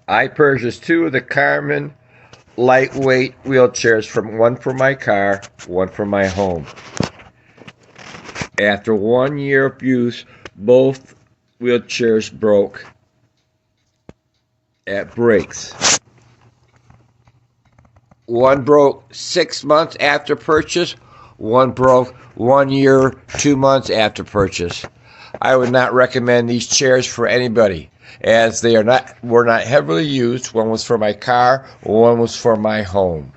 I purchased two of the Carmen lightweight wheelchairs, one for my car, one for my home. After 1 year of use, both wheelchairs broke at breaks. One broke 6 months after purchase, one broke 1 year, 2 months after purchase. I would not recommend these chairs for anybody, as were not heavily used. One was for my car, one was for my home.